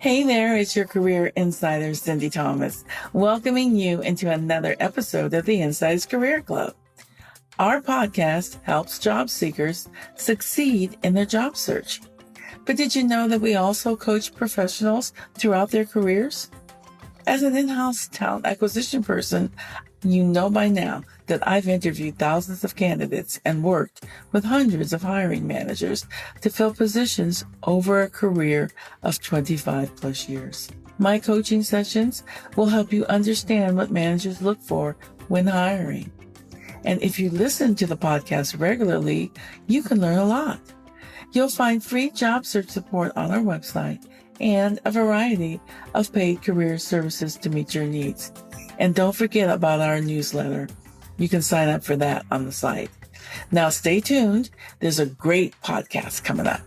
Hey there, it's your career insider, Sindy Thomas, welcoming you into another episode of the Insiders Career Club. Our podcast helps job seekers succeed in their job search. But did you know that we also coach professionals throughout their careers? As an in-house talent acquisition person, you know by now that I've interviewed thousands of candidates and worked with hundreds of hiring managers to fill positions over a career of 25 plus years. My coaching sessions will help you understand what managers look for when hiring. And if you listen to the podcast regularly, you can learn a lot. You'll find free job search support on our website and a variety of paid career services to meet your needs. And don't forget about our newsletter. You can sign up for that on the site. Now stay tuned. There's a great podcast coming up.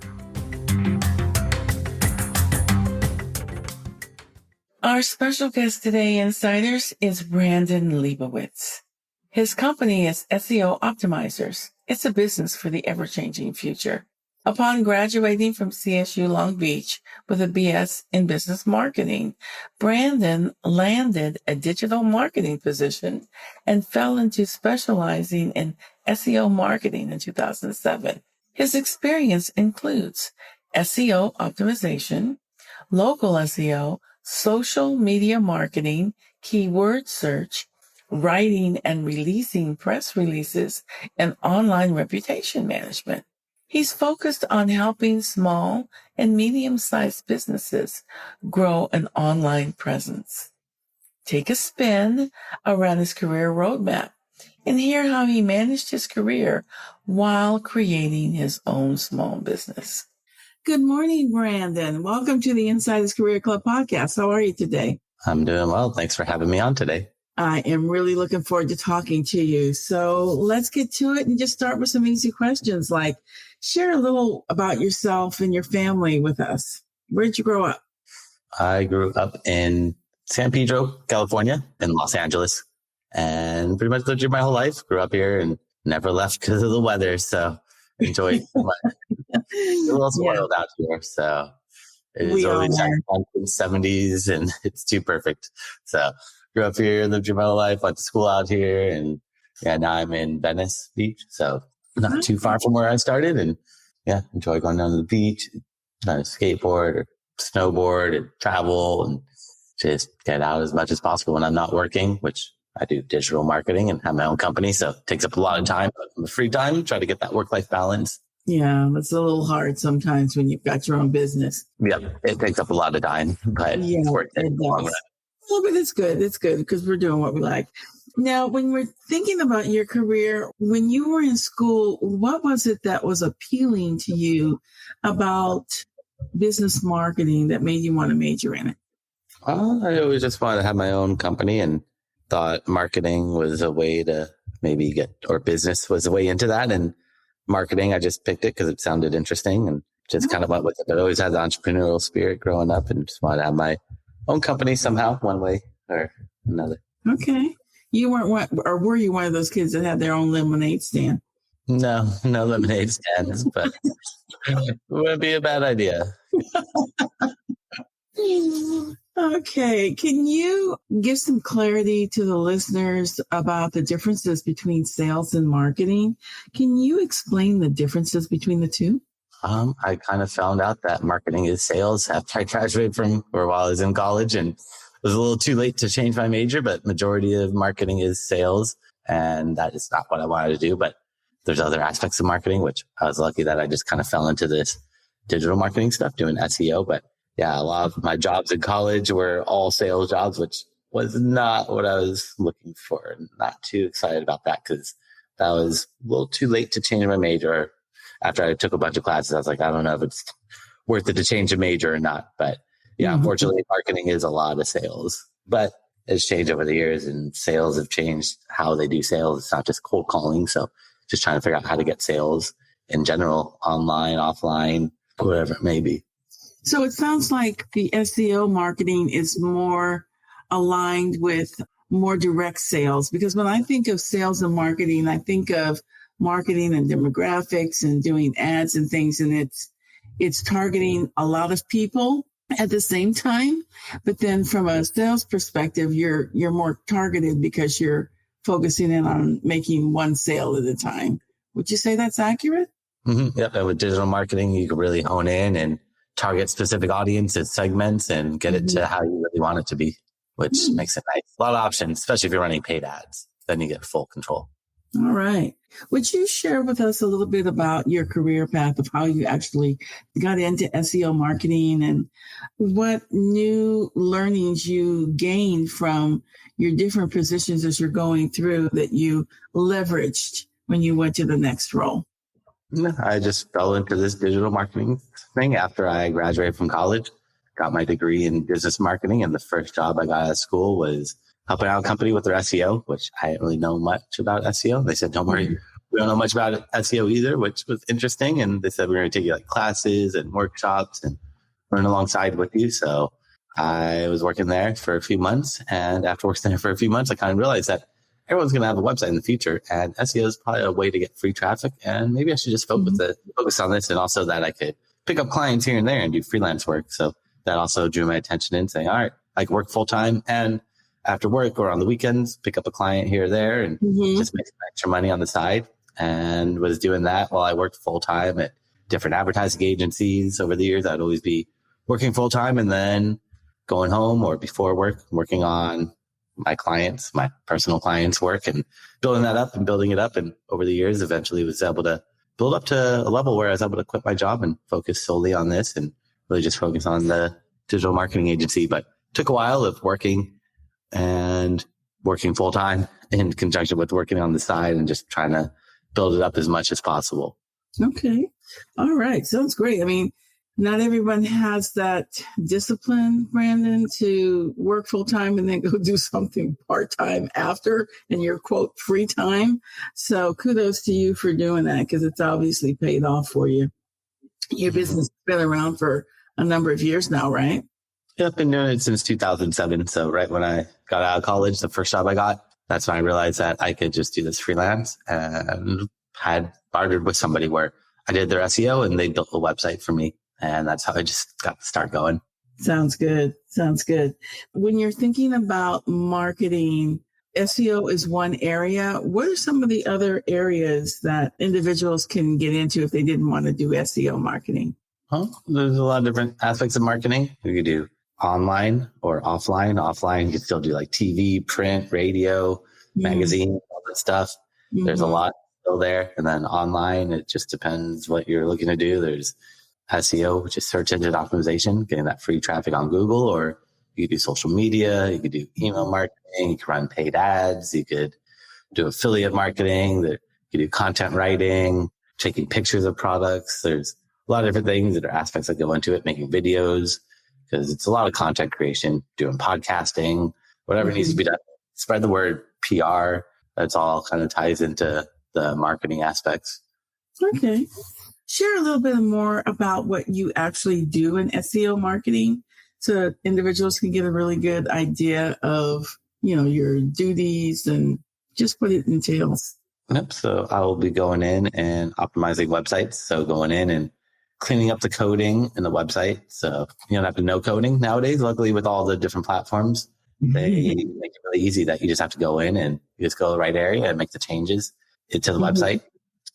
Our special guest today, Insiders, is Brandon Liebowitz. His company is SEO Optimizers. It's a business for the ever-changing future. Upon graduating from CSU Long Beach with a BS in business marketing, Brandon landed a digital marketing position and fell into specializing in SEO marketing in 2007. His experience includes SEO optimization, local SEO, social media marketing, keyword search, writing and releasing press releases, and online reputation management. He's focused on helping small and medium-sized businesses grow an online presence. Take a spin around his career roadmap and hear how he managed his career while creating his own small business. Good morning, Brandon. Welcome to the Insiders Career Club podcast. How are you today? I'm doing well. Thanks for having me on today. I am really looking forward to talking to you. So let's get to it and just start with some easy questions like share a little about yourself and your family with us. Where did you grow up? I grew up in San Pedro, California, in Los Angeles, and pretty much lived here my whole life. Grew up here and never left because of the weather. So enjoyed a little spoiled out here. So it is always in the 70s and it's too perfect. So grew up here, lived here my whole life, went to school out here, and now I'm in Venice Beach, so not too far from where I started, and enjoy going down to the beach, trying to skateboard or snowboard and travel and just get out as much as possible when I'm not working, which I do digital marketing and have my own company, so it takes up a lot of time, but in the free time, try to get that work-life balance. Yeah, it's a little hard sometimes when you've got your own business. Yep, it takes up a lot of time, but it's worth it in the long run. Well, but it's good. It's good because we're doing what we like. Now, when we're thinking about your career, when you were in school, what was it that was appealing to you about business marketing that made you want to major in it? I always just wanted to have my own company and thought marketing was a way to maybe or business was a way into that. And marketing, I just picked it because it sounded interesting and just kind of went with it. But I always had the entrepreneurial spirit growing up and just wanted to have my own company somehow, one way or another. Okay. You weren't one, or were you one of those kids that had their own lemonade stand? No lemonade stands, but it wouldn't be a bad idea. Okay. Can you give some clarity to the listeners about the differences between sales and marketing? Can you explain the differences between the two? I kind of found out that marketing is sales after I graduated while I was in college, and it was a little too late to change my major, but majority of marketing is sales, and that is not what I wanted to do. But there's other aspects of marketing, which I was lucky that I just kind of fell into this digital marketing stuff, doing SEO. But a lot of my jobs in college were all sales jobs, which was not what I was looking for. Not too excited about that because that was a little too late to change my major. After I took a bunch of classes, I was like, I don't know if it's worth it to change a major or not. But unfortunately, marketing is a lot of sales. But it's changed over the years and sales have changed how they do sales. It's not just cold calling. So just trying to figure out how to get sales in general, online, offline, whatever it may be. So it sounds like the SEO marketing is more aligned with more direct sales, because when I think of sales and marketing, I think of marketing and demographics and doing ads and things, and it's targeting a lot of people. at the same time, but then from a sales perspective, you're more targeted because you're focusing in on making one sale at a time. Would you say that's accurate? Mm-hmm. Yep. And with digital marketing, you can really hone in and target specific audiences, segments, and get it to how you really want it to be, which makes it nice. A lot of options, especially if you're running paid ads, then you get full control. All right. Would you share with us a little bit about your career path of how you actually got into SEO marketing and what new learnings you gained from your different positions as you're going through that you leveraged when you went to the next role? I just fell into this digital marketing thing after I graduated from college, got my degree in business marketing. And the first job I got out of school was helping out a company with their SEO, which I didn't really know much about SEO. They said, don't worry, we don't know much about SEO either, which was interesting. And they said, we're going to take you like classes and workshops and learn alongside with you. So I was working there for a few months. And after working there for a few months, I kind of realized that everyone's going to have a website in the future, and SEO is probably a way to get free traffic. And maybe I should just focus on this, and also that I could pick up clients here and there and do freelance work. So that also drew my attention in saying, all right, I can work full time and after work or on the weekends, pick up a client here or there and just make some extra money on the side. And was doing that while I worked full time at different advertising agencies over the years. I'd always be working full time and then going home or before work, working on my clients, my personal clients' work and building that up and building it up. And over the years, eventually was able to build up to a level where I was able to quit my job and focus solely on this and really just focus on the digital marketing agency. But it took a while of working full time in conjunction with working on the side and just trying to build it up as much as possible. Okay. All right. Sounds great. I mean, not everyone has that discipline, Brandon, to work full time and then go do something part time after in your quote free time. So kudos to you for doing that because it's obviously paid off for you. Your business has been around for a number of years now, right? Yeah, I've been doing it since 2007. So right when I got out of college, the first job I got, that's when I realized that I could just do this freelance and had bartered with somebody where I did their SEO and they built a website for me. And that's how I just got to start going. Sounds good. Sounds good. When you're thinking about marketing, SEO is one area. What are some of the other areas that individuals can get into if they didn't want to do SEO marketing? Well, there's a lot of different aspects of marketing. You could do online or offline. Offline, you could still do like TV, print, radio, magazine, all that stuff. There's a lot still there. And then online, it just depends what you're looking to do. There's SEO, which is search engine optimization, getting that free traffic on Google, or you could do social media, you could do email marketing, you could run paid ads, you could do affiliate marketing, you could do content writing, taking pictures of products. There's a lot of different things that are aspects that go into it, making videos, because it's a lot of content creation, doing podcasting, whatever needs to be done. Spread the word, PR, that's all kind of ties into the marketing aspects. Okay. Share a little bit more about what you actually do in SEO marketing so individuals can get a really good idea of, your duties and just what it entails. Yep. So I will be going in and optimizing websites. So going in and cleaning up the coding in the website. So you don't have to know coding nowadays. Luckily, with all the different platforms, they make it really easy that you just have to go in and you just go to the right area and make the changes into the website,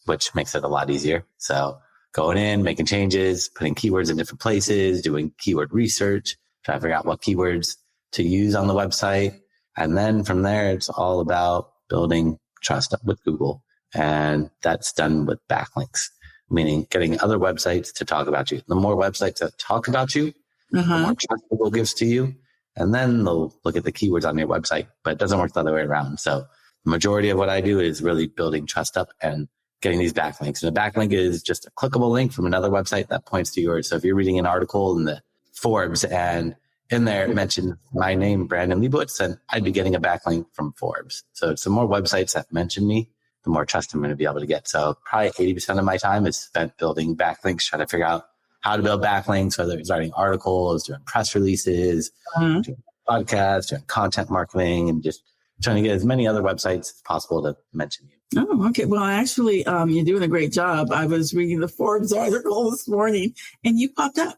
which makes it a lot easier. So going in, making changes, putting keywords in different places, doing keyword research, trying to figure out what keywords to use on the website. And then from there, it's all about building trust up with Google. And that's done with backlinks, meaning getting other websites to talk about you. The more websites that talk about you, the more trust Google gives to you. And then they'll look at the keywords on your website, but it doesn't work the other way around. So the majority of what I do is really building trust up and getting these backlinks. And a backlink is just a clickable link from another website that points to yours. So if you're reading an article in the Forbes and in there it mentioned my name, Brandon Liebowitz, then I'd be getting a backlink from Forbes. So it's the more websites that mention me, the more trust I'm going to be able to get. So probably 80% of my time is spent building backlinks, trying to figure out how to build backlinks, whether it's writing articles, doing press releases, doing podcasts, doing content marketing, and just trying to get as many other websites as possible to mention you. Oh, okay. Well, actually, you're doing a great job. I was reading the Forbes article this morning and you popped up.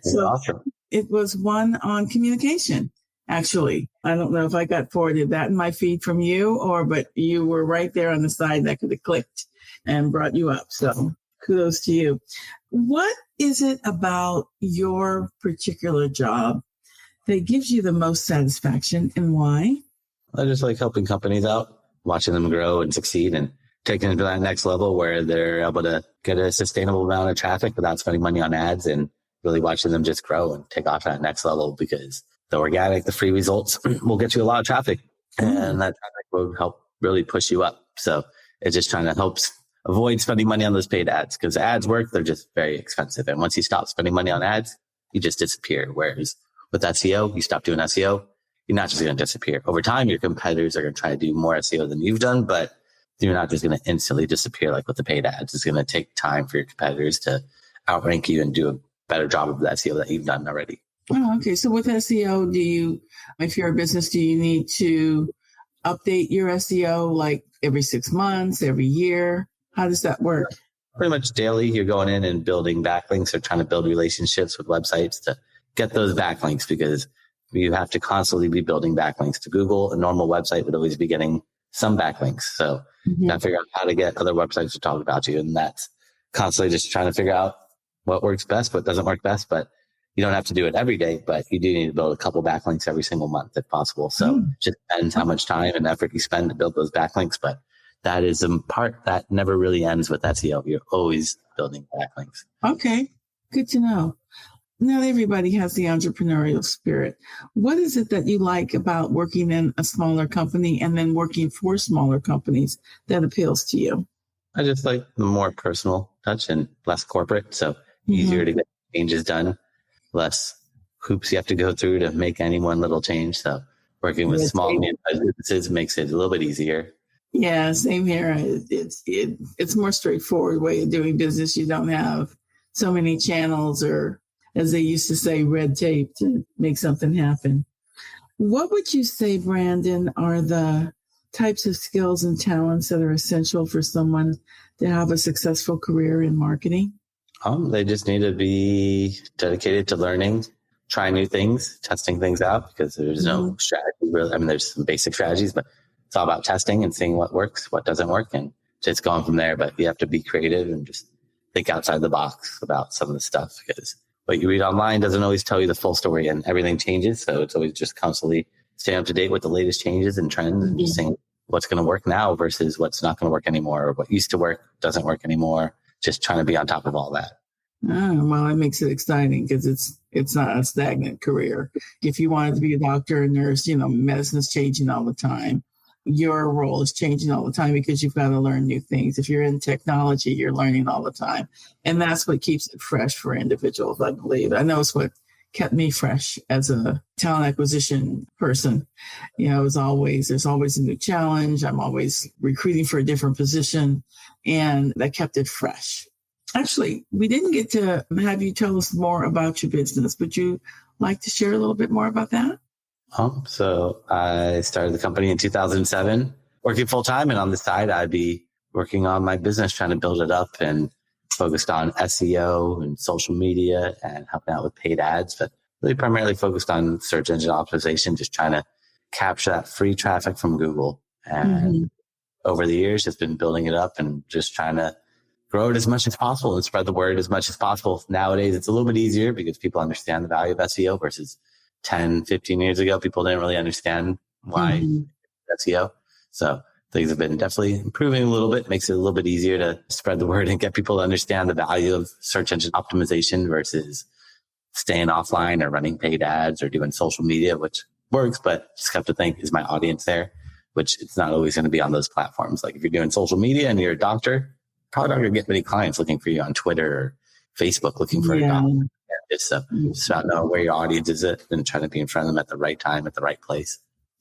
So awesome. it was one on communication. Actually, I don't know if I got forwarded that in my feed from you but you were right there on the side that could have clicked and brought you up. So kudos to you. What is it about your particular job that gives you the most satisfaction, and why? I just like helping companies out, watching them grow and succeed and taking them to that next level where they're able to get a sustainable amount of traffic without spending money on ads, and really watching them just grow and take off to that next level, because the organic, the free results will get you a lot of traffic, and that traffic will help really push you up. So it's just trying to help avoid spending money on those paid ads, because ads work. They're just very expensive. And once you stop spending money on ads, you just disappear. Whereas with SEO, you stop doing SEO, you're not just going to disappear. Over time, your competitors are going to try to do more SEO than you've done, but you're not just going to instantly disappear like with the paid ads. It's going to take time for your competitors to outrank you and do a better job of the SEO that you've done already. Oh, okay. So with SEO, if you're a business, do you need to update your SEO like every 6 months, every year? How does that work? Pretty much daily, you're going in and building backlinks or trying to build relationships with websites to get those backlinks, because you have to constantly be building backlinks to Google. A normal website would always be getting some backlinks. So you got to figure out how to get other websites to talk about you. And that's constantly just trying to figure out what works best, what doesn't work best. But you don't have to do it every day, but you do need to build a couple backlinks every single month if possible. So it just depends how much time and effort you spend to build those backlinks. But that is a part that never really ends with SEO. You're always building backlinks. Okay. Good to know. Not everybody has the entrepreneurial spirit. What is it that you like about working in a smaller company and then working for smaller companies that appeals to you? I just like the more personal touch and less corporate. So easier to get changes done, less hoops you have to go through to make any one little change. So working with small businesses makes it a little bit easier. Yeah, same here. It's more straightforward way of doing business. You don't have so many channels, or as they used to say, red tape to make something happen. What would you say, Brandon, are the types of skills and talents that are essential for someone to have a successful career in marketing? They just need to be dedicated to learning, trying new things, testing things out, because there's no strategy really. I mean, there's some basic strategies, but it's all about testing and seeing what works, what doesn't work, and just going from there. But you have to be creative and just think outside the box about some of the stuff, because what you read online doesn't always tell you the full story, and everything changes. So it's always just constantly staying up to date with the latest changes and trends, and just seeing what's going to work now versus what's not going to work anymore, or what used to work doesn't work anymore. Just trying to be on top of all that. Oh, well, that makes it exciting, because it's not a stagnant career. If you wanted to be a doctor or nurse, medicine is changing all the time. Your role is changing all the time because you've got to learn new things. If you're in technology, you're learning all the time. And that's what keeps it fresh for individuals, I believe. I know it's what kept me fresh as a talent acquisition person. There's always a new challenge. I'm always recruiting for a different position, and that kept it fresh. Actually, we didn't get to have you tell us more about your business. Would you like to share a little bit more about that? So I started the company in 2007, working full time. And on the side, I'd be working on my business, trying to build it up, and focused on SEO and social media and helping out with paid ads, but really primarily focused on search engine optimization, just trying to capture that free traffic from Google. And over the years, just been building it up and just trying to grow it as much as possible and spread the word as much as possible. Nowadays, it's a little bit easier because people understand the value of SEO versus 10, 15 years ago. People didn't really understand why SEO. So things have been definitely improving a little bit, makes it a little bit easier to spread the word and get people to understand the value of search engine optimization versus staying offline or running paid ads or doing social media, which works, but just have to think, is my audience there? Which it's not always going to be on those platforms. Like if you're doing social media and you're a doctor, probably not going to get many clients looking for you on Twitter or Facebook looking for a doctor. It's about knowing where your audience is at and trying to be in front of them at the right time, at the right place.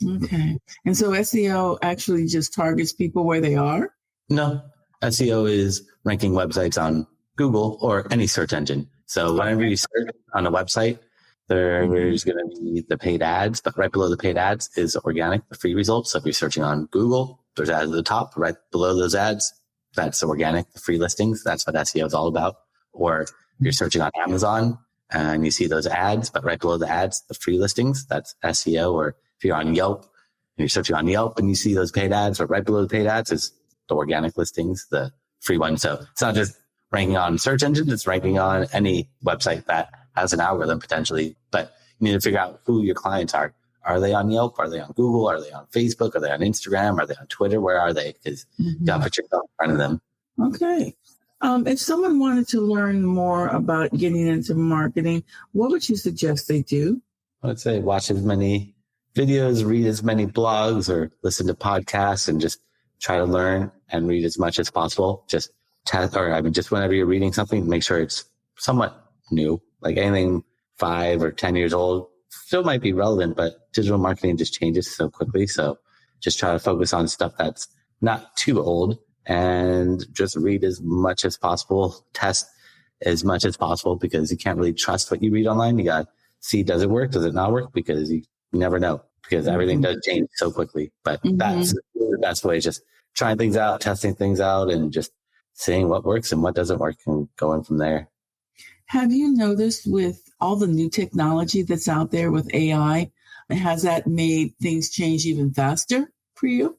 Okay. And so SEO actually just targets people where they are? No. SEO is ranking websites on Google or any search engine. So whenever you search on a website, there's going to be the paid ads, but right below the paid ads is organic, the free results. So if you're searching on Google, there's ads at the top. Right below those ads, that's organic, the free listings. That's what SEO is all about. Or if you're searching on Amazon, and you see those ads, but right below the ads, the free listings, that's SEO. Or if you're on Yelp and you're searching on Yelp and you see those paid ads, but right below the paid ads is the organic listings, the free one. So it's not just ranking on search engines, it's ranking on any website that has an algorithm potentially, but you need to figure out who your clients are. Are they on Yelp? Are they on Google? Are they on Facebook? Are they on Instagram? Are they on Twitter? Where are they? Because you got to put yourself in front of them. Okay. If someone wanted to learn more about getting into marketing, what would you suggest they do? I would say watch as many videos, read as many blogs, or listen to podcasts, and just try to learn and read as much as possible. Just whenever you're reading something, make sure it's somewhat new. Like anything 5 or 10 years old still might be relevant, but digital marketing just changes so quickly. So just try to focus on stuff that's not too old, and just read as much as possible, test as much as possible, because you can't really trust what you read online. You got to see, does it work? Does it not work? Because you never know, because everything does change so quickly. But that's the best way, just trying things out, testing things out, and just seeing what works and what doesn't work and going from there. Have you noticed with all the new technology that's out there with AI, has that made things change even faster for you?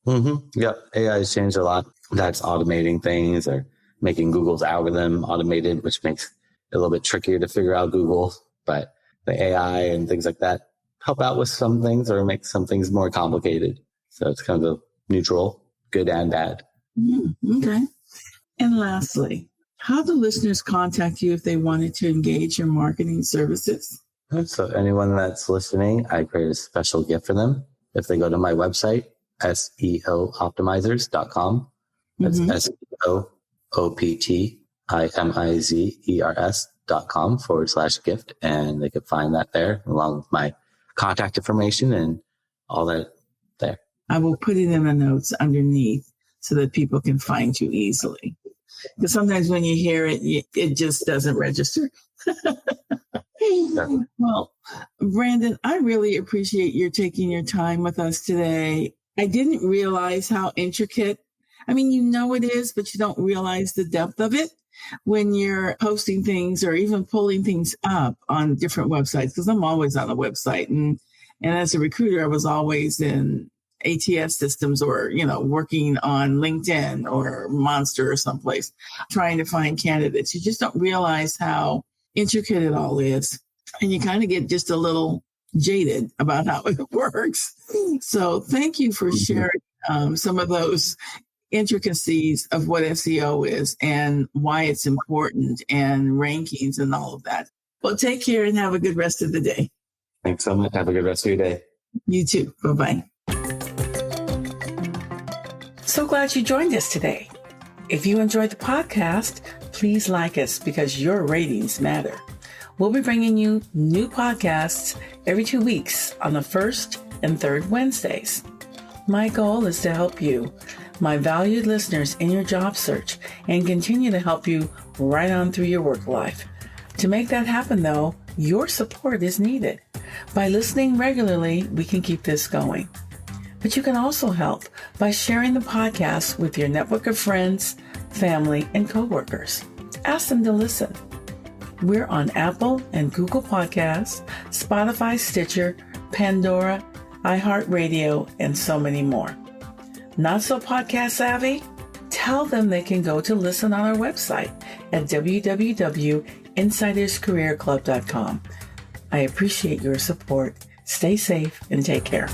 Yep. AI has changed a lot. That's automating things, or making Google's algorithm automated, which makes it a little bit trickier to figure out Google. But the AI and things like that help out with some things or make some things more complicated. So it's kind of a neutral, good and bad. Okay. And lastly, how do listeners contact you if they wanted to engage your marketing services? So anyone that's listening, I create a special gift for them. If they go to my website, SEOoptimizers.com. That's SEOoptimizers.com/gift. And they could find that there along with my contact information and all that there. I will put it in the notes underneath so that people can find you easily. Because sometimes when you hear it, it just doesn't register. Well, Brandon, I really appreciate your taking your time with us today. I didn't realize how intricate. I mean, you know it is, but you don't realize the depth of it when you're posting things or even pulling things up on different websites. Because I'm always on a website, and as a recruiter, I was always in ATS systems, or working on LinkedIn or Monster or someplace trying to find candidates. You just don't realize how intricate it all is, and you kind of get just a little jaded about how it works. So thank you for sharing some of those intricacies of what SEO is and why it's important, and rankings and all of that. Well, take care and have a good rest of the day. Thanks so much. Have a good rest of your day. You too. Bye-bye. So glad you joined us today. If you enjoyed the podcast, please like us, because your ratings matter. We'll be bringing you new podcasts every 2 weeks on the first and third Wednesdays. My goal is to help you, my valued listeners, in your job search, and continue to help you right on through your work life. To make that happen, though, your support is needed. By listening regularly, we can keep this going. But you can also help by sharing the podcast with your network of friends, family, and coworkers. Ask them to listen. We're on Apple and Google Podcasts, Spotify, Stitcher, Pandora, iHeartRadio, and so many more. Not so podcast savvy? Tell them they can go to listen on our website at www.insiderscareerclub.com. I appreciate your support. Stay safe and take care.